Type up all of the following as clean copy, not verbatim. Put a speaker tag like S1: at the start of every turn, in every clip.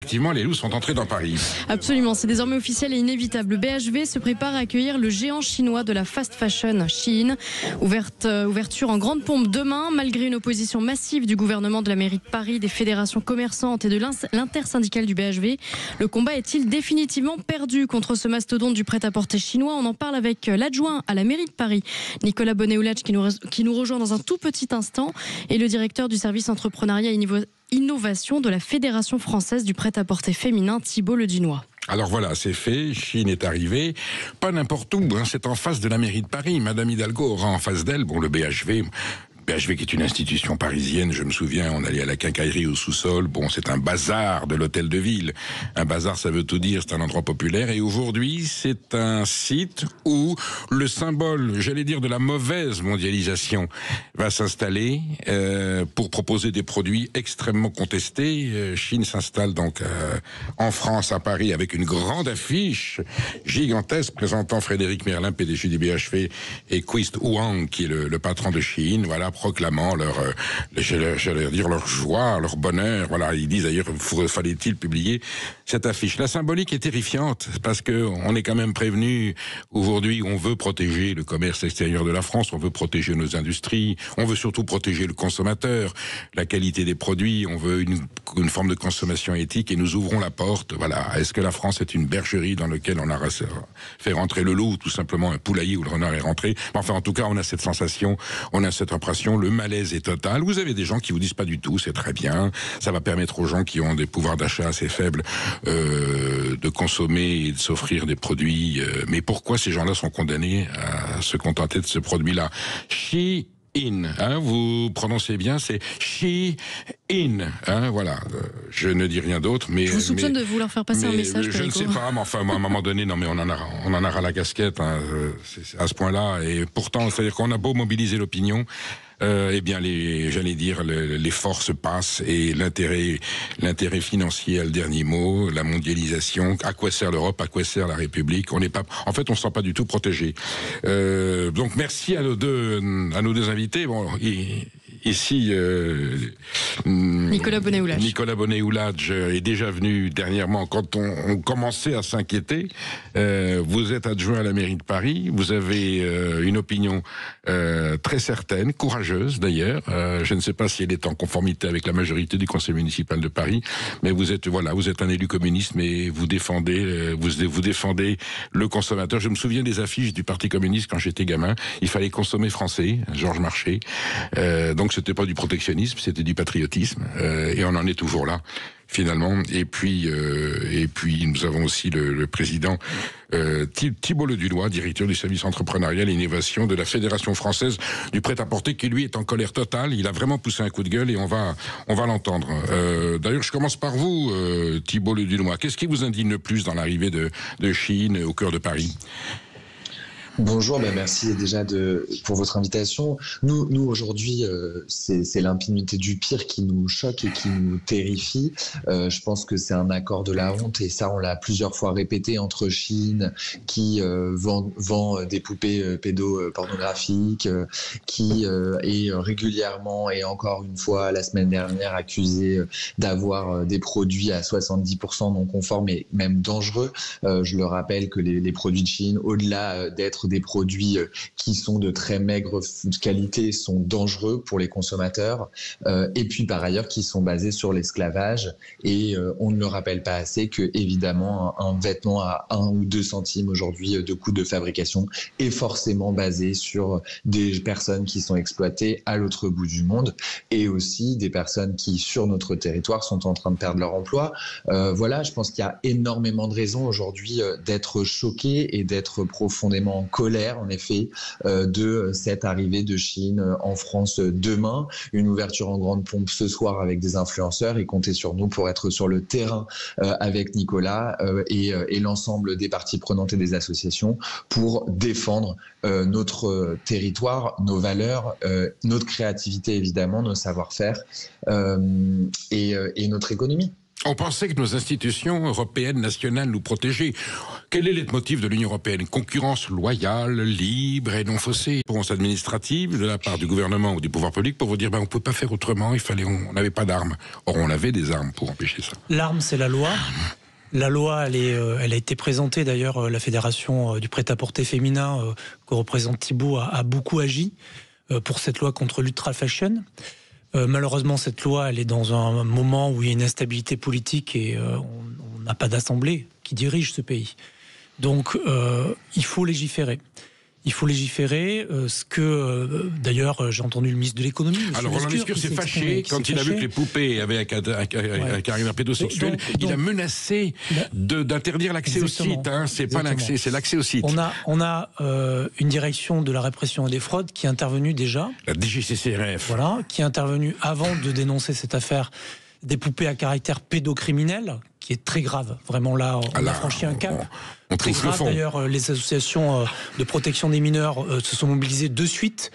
S1: effectivement, les loups sont entrés dans Paris.
S2: Absolument, c'est désormais officiel et inévitable. Le BHV se prépare à accueillir le géant chinois de la fast fashion, Shein. Ouverture en grande pompe demain, malgré une opposition massive du gouvernement, de la mairie de Paris, des fédérations commerçantes et de l'intersyndicale du BHV. Le combat est-il définitivement perdu contre ce mastodonte du prêt-à-porter chinois? On en parle avec l'adjoint à la mairie de Paris, Nicolas Bonnet-Oulage, qui nous rejoint dans un tout petit instant, et le directeur du service entrepreneuriat et innovation de la Fédération française du prêt-à-porter féminin, Thibault Ledunois.
S1: Alors voilà, c'est fait, Shein est arrivé, pas n'importe où, c'est en face de la mairie de Paris. Madame Hidalgo aura en face d'elle, le BHV qui est une institution parisienne, je me souviens, on allait à la quincaillerie au sous-sol, c'est un bazar de l'hôtel de ville. Un bazar, ça veut tout dire, c'est un endroit populaire, et aujourd'hui, c'est un site où le symbole, j'allais dire, de la mauvaise mondialisation va s'installer pour proposer des produits extrêmement contestés. Shein s'installe donc en France, à Paris, avec une grande affiche gigantesque présentant Frédéric Merlin, PDG du BHV, et Quist Huang, qui est le patron de Shein, proclamant leur joie, leur bonheur. Voilà, ils disent d'ailleurs, fallait-il publier cette affiche. La symbolique est terrifiante, parce que on est quand même prévenu. Aujourd'hui, on veut protéger le commerce extérieur de la France, on veut protéger nos industries, on veut surtout protéger le consommateur, la qualité des produits, on veut une forme de consommation éthique, et nous ouvrons la porte. Voilà. Est-ce que la France est une bergerie dans laquelle on a fait rentrer le loup, ou tout simplement un poulailler où le renard est rentré? Enfin, en tout cas, on a cette sensation, on a cette impression. Le malaise est total. Vous avez des gens qui vous disent pas du tout, c'est très bien. Ça va permettre aux gens qui ont des pouvoirs d'achat assez faibles de consommer et de s'offrir des produits. Mais pourquoi ces gens-là sont condamnés à se contenter de ce produit-là? Shein, vous prononcez bien, c'est Shein, voilà. Je ne dis rien d'autre, mais...
S2: Je vous soupçonne de vouloir faire passer un message,
S1: je ne sais pas, mais enfin, à un moment donné, non, mais on en a ras la casquette, c'est à ce point-là, et pourtant, c'est-à-dire qu'on a beau mobiliser l'opinion, j'allais dire, les forces passent, et l'intérêt financier a le dernier mot, la mondialisation. À quoi sert l'Europe? À quoi sert la République? On se sent pas du tout protégé. Donc merci à nos deux invités. Ici,
S2: Nicolas
S1: Bonnet-Oulage est déjà venu dernièrement quand on commençait à s'inquiéter. Vous êtes adjoint à la mairie de Paris. Vous avez une opinion très certaine, courageuse d'ailleurs. Je ne sais pas si elle est en conformité avec la majorité du conseil municipal de Paris, mais vous êtes un élu communiste, mais vous défendez le consommateur. Je me souviens des affiches du Parti communiste quand j'étais gamin. Il fallait consommer français, Georges Marchais. Donc c'était pas du protectionnisme, c'était du patriotisme, et on en est toujours là finalement. Et puis nous avons aussi le président Thibault Ledunois, directeur du service entrepreneurial et innovation de la Fédération française du prêt-à-porter, qui lui est en colère totale. Il a vraiment poussé un coup de gueule, et on va l'entendre. D'ailleurs, je commence par vous, Thibault Ledunois. Qu'est-ce qui vous indigne le plus dans l'arrivée de Shein au cœur de Paris?
S3: Bonjour, merci déjà pour votre invitation. Nous aujourd'hui, c'est l'impunité du pire qui nous choque et qui nous terrifie. Je pense que c'est un accord de la honte, et ça on l'a plusieurs fois répété, entre Shein qui vend des poupées pédopornographiques, qui est régulièrement, et encore une fois la semaine dernière, accusé d'avoir des produits à 70% non conformes et même dangereux. Je le rappelle que les produits de Shein, au-delà d'être des produits qui sont de très maigre qualité, sont dangereux pour les consommateurs, et puis par ailleurs qui sont basés sur l'esclavage, et on ne le rappelle pas assez que évidemment un vêtement à 1 ou 2 centimes aujourd'hui de coût de fabrication est forcément basé sur des personnes qui sont exploitées à l'autre bout du monde, et aussi des personnes qui sur notre territoire sont en train de perdre leur emploi. Voilà, je pense qu'il y a énormément de raisons aujourd'hui d'être choqués et d'être profondément en colère, en effet, de cette arrivée de Shein en France demain. Une ouverture en grande pompe ce soir avec des influenceurs, et comptez sur nous pour être sur le terrain avec Nicolas et l'ensemble des parties prenantes et des associations pour défendre notre territoire, nos valeurs, notre créativité évidemment, nos savoir-faire et notre économie.
S1: On pensait que nos institutions européennes, nationales, nous protégeaient. Quel est le motif de l'Union européenne? Concurrence loyale, libre et non faussée. Réponse administrative de la part du gouvernement ou du pouvoir public pour vous dire on ne peut pas faire autrement, on n'avait pas d'armes. Or, on avait des armes pour empêcher ça.
S4: L'arme, c'est la loi. La loi, elle a été présentée d'ailleurs, la fédération du prêt-à-porter féminin que représente Thibault a beaucoup agi pour cette loi contre l'ultra fashion. Malheureusement, cette loi, elle est dans un moment où il y a une instabilité politique et on n'a pas d'assemblée qui dirige ce pays. Donc, il faut légiférer. Il faut légiférer, ce que, d'ailleurs, j'ai entendu le ministre de l'économie.
S1: Alors, Roland Lescure s'est fâché quand il a vu que les poupées avaient un caractère pédosexuel. Il a menacé d'interdire l'accès au site. C'est pas l'accès, c'est l'accès au site.
S4: On a une direction de la répression des fraudes qui est intervenue déjà.
S1: La DGCCRF.
S4: Voilà, qui est intervenue avant de dénoncer cette affaire des poupées à caractère pédocriminel, qui est très grave. Vraiment, là, on a franchi un cap.
S1: On trouve le fond.
S4: D'ailleurs, les associations de protection des mineurs se sont mobilisées de suite.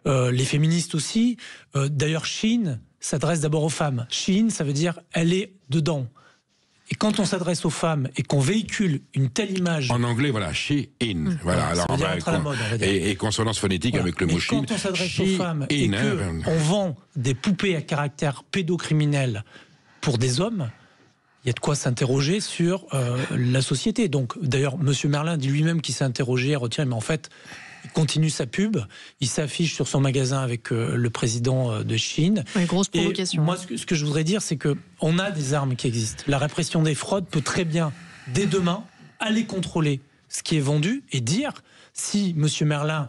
S4: Les féministes aussi. D'ailleurs, Shein s'adresse d'abord aux femmes. Shein, ça veut dire elle est dedans. Et quand on s'adresse aux femmes et qu'on véhicule une telle image...
S1: En anglais, voilà, Shein. Voilà, alors,
S4: ça veut dire être à la mode, on va dire.
S1: Et consonance phonétique avec le mot Shein.
S4: Quand on s'adresse aux femmes et qu'on vend des poupées à caractère pédocriminel pour des hommes, il y a de quoi s'interroger sur la société. Donc, d'ailleurs, M. Merlin dit lui-même qu'il s'est interrogé, mais en fait, il continue sa pub, il s'affiche sur son magasin avec le président de Shein.
S2: Une grosse provocation.
S4: Et moi, ce que je voudrais dire, c'est qu'on a des armes qui existent. La répression des fraudes peut très bien, dès demain, aller contrôler ce qui est vendu et dire si M. Merlin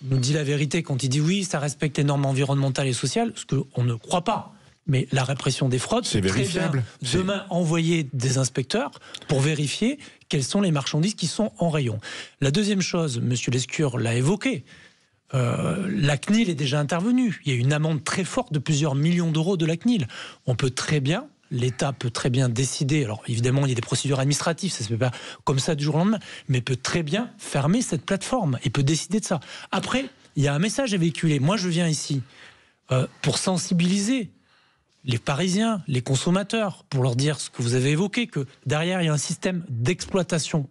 S4: nous dit la vérité quand il dit oui, ça respecte les normes environnementales et sociales, ce qu'on ne croit pas. Mais la répression des fraudes, c'est très bien demain envoyer des inspecteurs pour vérifier quelles sont les marchandises qui sont en rayon. La deuxième chose, M. Lescure l'a évoqué, la CNIL est déjà intervenue. Il y a une amende très forte de plusieurs millions d'euros de la CNIL. On peut très bien, l'État peut très bien décider, alors évidemment il y a des procédures administratives, ça ne se fait pas comme ça du jour au lendemain, mais peut très bien fermer cette plateforme et peut décider de ça. Après, il y a un message à véhiculer. Moi je viens ici pour sensibiliser les Parisiens, les consommateurs, pour leur dire ce que vous avez évoqué, que derrière il y a un système d'exploitation.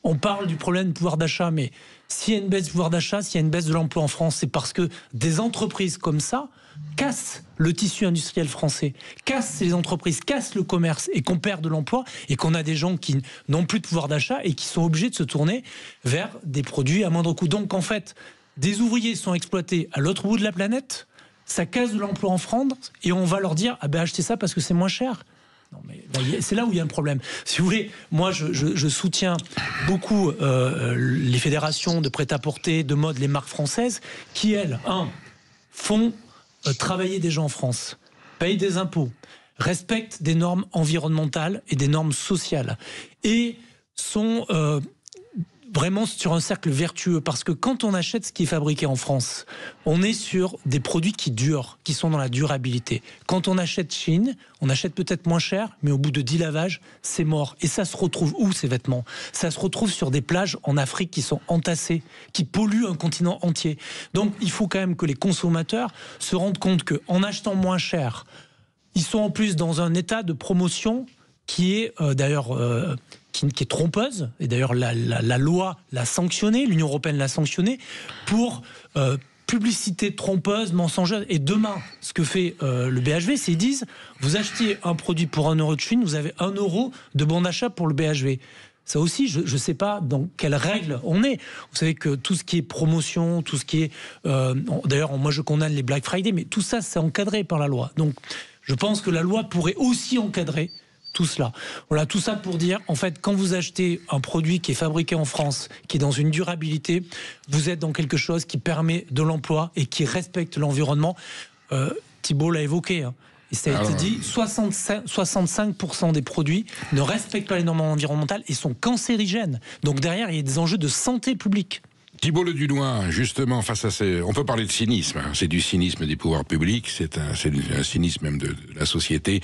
S4: On parle du problème de pouvoir d'achat, mais s'il y a une baisse du pouvoir d'achat, s'il y a une baisse de l'emploi en France, c'est parce que des entreprises comme ça cassent le tissu industriel français, cassent les entreprises, cassent le commerce et qu'on perd de l'emploi et qu'on a des gens qui n'ont plus de pouvoir d'achat et qui sont obligés de se tourner vers des produits à moindre coût. Donc en fait, des ouvriers sont exploités à l'autre bout de la planète, ça casse de l'emploi en France et on va leur dire achetez ça parce que c'est moins cher. Non, mais c'est là où il y a un problème. Si vous voulez, moi je soutiens beaucoup les fédérations de prêt-à-porter, de mode, les marques françaises qui, elles, font travailler des gens en France, payent des impôts, respectent des normes environnementales et des normes sociales et sont vraiment sur un cercle vertueux, parce que quand on achète ce qui est fabriqué en France, on est sur des produits qui durent, qui sont dans la durabilité. Quand on achète Chine, on achète peut-être moins cher, mais au bout de 10 lavages, c'est mort. Et ça se retrouve où, ces vêtements? Ça se retrouve sur des plages en Afrique qui sont entassées, qui polluent un continent entier. Donc il faut quand même que les consommateurs se rendent compte qu'en achetant moins cher, ils sont en plus dans un état de promotion qui est qui est trompeuse, et d'ailleurs la loi l'a sanctionné, l'Union européenne l'a sanctionné, pour publicité trompeuse, mensonger. Et demain, ce que fait le BHV, c'est qu'ils disent, vous achetez un produit pour 1 euro de Chine, vous avez 1 euro de bon d'achat pour le BHV. Ça aussi, je ne sais pas dans quelles règles on est. Vous savez que tout ce qui est promotion, tout ce qui est... d'ailleurs, moi je condamne les Black Friday, mais tout ça, c'est encadré par la loi. Donc, je pense que la loi pourrait aussi encadrer tout cela. Voilà, tout ça pour dire, en fait, quand vous achetez un produit qui est fabriqué en France, qui est dans une durabilité, vous êtes dans quelque chose qui permet de l'emploi et qui respecte l'environnement. Thibault l'a évoqué, et ça a été dit, 65% des produits ne respectent pas les normes environnementales et sont cancérigènes. Donc derrière, il y a des enjeux de santé publique.
S1: Thibault Ledunois, justement, face à on peut parler de cynisme, hein. C'est du cynisme des pouvoirs publics, c'est un cynisme même de la société.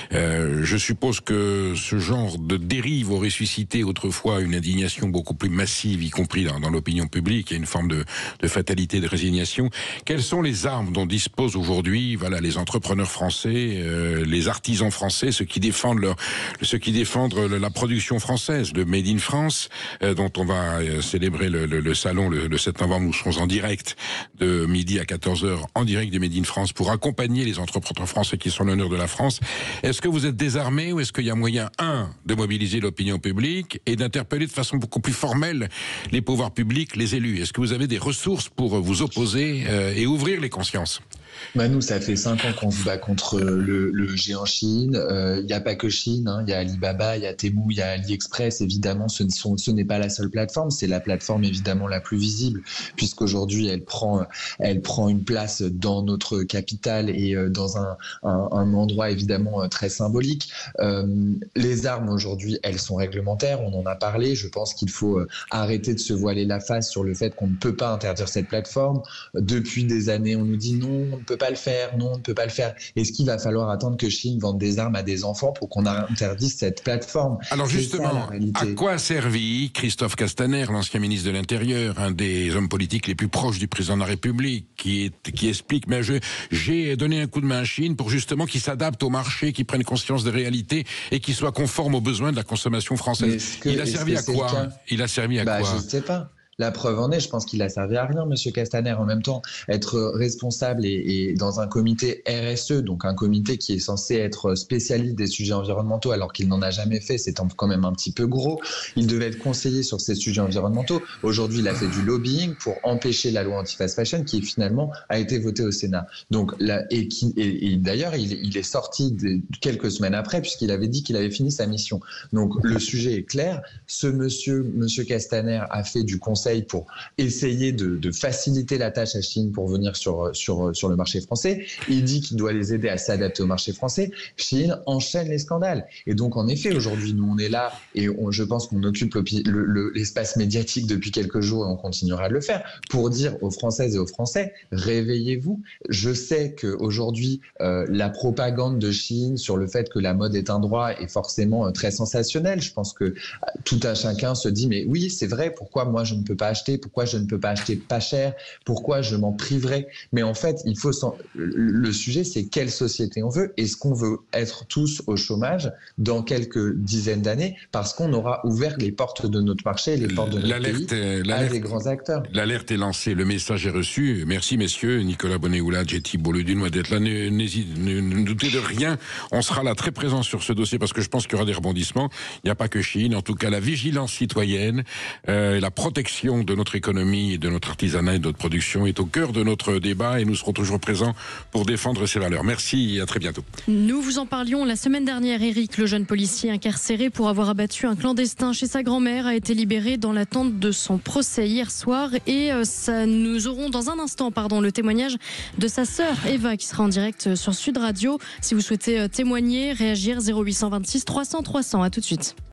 S1: Je suppose que ce genre de dérive aurait suscité autrefois une indignation beaucoup plus massive, y compris dans l'opinion publique. Il y a une forme de fatalité, de résignation. Quelles sont les armes dont disposent aujourd'hui, les entrepreneurs français, les artisans français, ceux qui défendent la production française, le Made in France, dont on va célébrer le salon le 7 novembre. Nous serons en direct de midi à 14h, en direct du Made in France, pour accompagner les entrepreneurs français qui sont l'honneur de la France. Est-ce que vous êtes désarmés ou est-ce qu'il y a moyen, de mobiliser l'opinion publique et d'interpeller de façon beaucoup plus formelle les pouvoirs publics, les élus? Est-ce que vous avez des ressources pour vous opposer et ouvrir les consciences?
S3: Nous, ça fait 5 ans qu'on se bat contre le géant Chine. Il n'y a pas que Chine, hein. Il y a Alibaba, il y a Temu, il y a AliExpress. Évidemment, ce n'est pas la seule plateforme. C'est la plateforme évidemment la plus visible, puisqu'aujourd'hui elle prend une place dans notre capitale et dans un endroit évidemment très symbolique. Les armes aujourd'hui, elles sont réglementaires. On en a parlé. Je pense qu'il faut arrêter de se voiler la face sur le fait qu'on ne peut pas interdire cette plateforme. Depuis des années, on nous dit non, on ne peut pas le faire, non, on ne peut pas le faire. Est-ce qu'il va falloir attendre que Chine vende des armes à des enfants pour qu'on interdise cette plateforme?
S1: Alors justement, à quoi a servi Christophe Castaner, l'ancien ministre de l'Intérieur, un des hommes politiques les plus proches du président de la République, qui explique, mais j'ai donné un coup de main à Chine pour justement qu'ils s'adaptent au marché, qu'ils prennent conscience des réalités et qu'ils soient conformes aux besoins de la consommation française. Il a servi à quoi? Il a servi à quoi?
S3: Je ne sais pas. La preuve en est, je pense qu'il a servi à rien, Monsieur Castaner. En même temps, être responsable et dans un comité RSE, donc un comité qui est censé être spécialiste des sujets environnementaux, alors qu'il n'en a jamais fait, c'est quand même un petit peu gros. Il devait être conseiller sur ces sujets environnementaux. Aujourd'hui, il a fait du lobbying pour empêcher la loi anti-fast fashion qui finalement a été votée au Sénat. Donc et d'ailleurs, il est sorti quelques semaines après, puisqu'il avait dit qu'il avait fini sa mission. Donc le sujet est clair. Monsieur Castaner a fait du conseil pour essayer de faciliter la tâche à Chine pour venir sur le marché français. Il dit qu'il doit les aider à s'adapter au marché français. Chine enchaîne les scandales. Et donc, en effet, aujourd'hui, nous, on est là et je pense qu'on occupe l'espace médiatique depuis quelques jours et on continuera de le faire pour dire aux Françaises et aux Français, réveillez-vous. Je sais qu'aujourd'hui, la propagande de Chine sur le fait que la mode est un droit est forcément très sensationnelle. Je pense que tout un chacun se dit, mais oui, c'est vrai, pourquoi moi je ne peux pas acheter, pourquoi je ne peux pas acheter pas cher, pourquoi je m'en priverais. Mais en fait, le sujet, c'est quelle société on veut. Est-ce qu'on veut être tous au chômage dans quelques dizaines d'années parce qu'on aura ouvert les portes de notre marché, les portes de notre pays à des grands acteurs?
S1: L'alerte est lancée, le message est reçu. Merci messieurs, Nicolas Bonnet-Oulad et Thibault Ledunois d'être là. Ne doutez de rien, on sera là très présent sur ce dossier parce que je pense qu'il y aura des rebondissements. Il n'y a pas que Chine, en tout cas la vigilance citoyenne, la protection de notre économie et de notre artisanat et de notre production est au cœur de notre débat et nous serons toujours présents pour défendre ces valeurs. Merci et à très bientôt.
S2: Nous vous en parlions la semaine dernière. Éric, le jeune policier incarcéré pour avoir abattu un clandestin chez sa grand-mère, a été libéré dans l'attente de son procès hier soir et nous aurons dans un instant le témoignage de sa sœur Eva qui sera en direct sur Sud Radio. Si vous souhaitez témoigner, réagir, 0826 300 300. À tout de suite.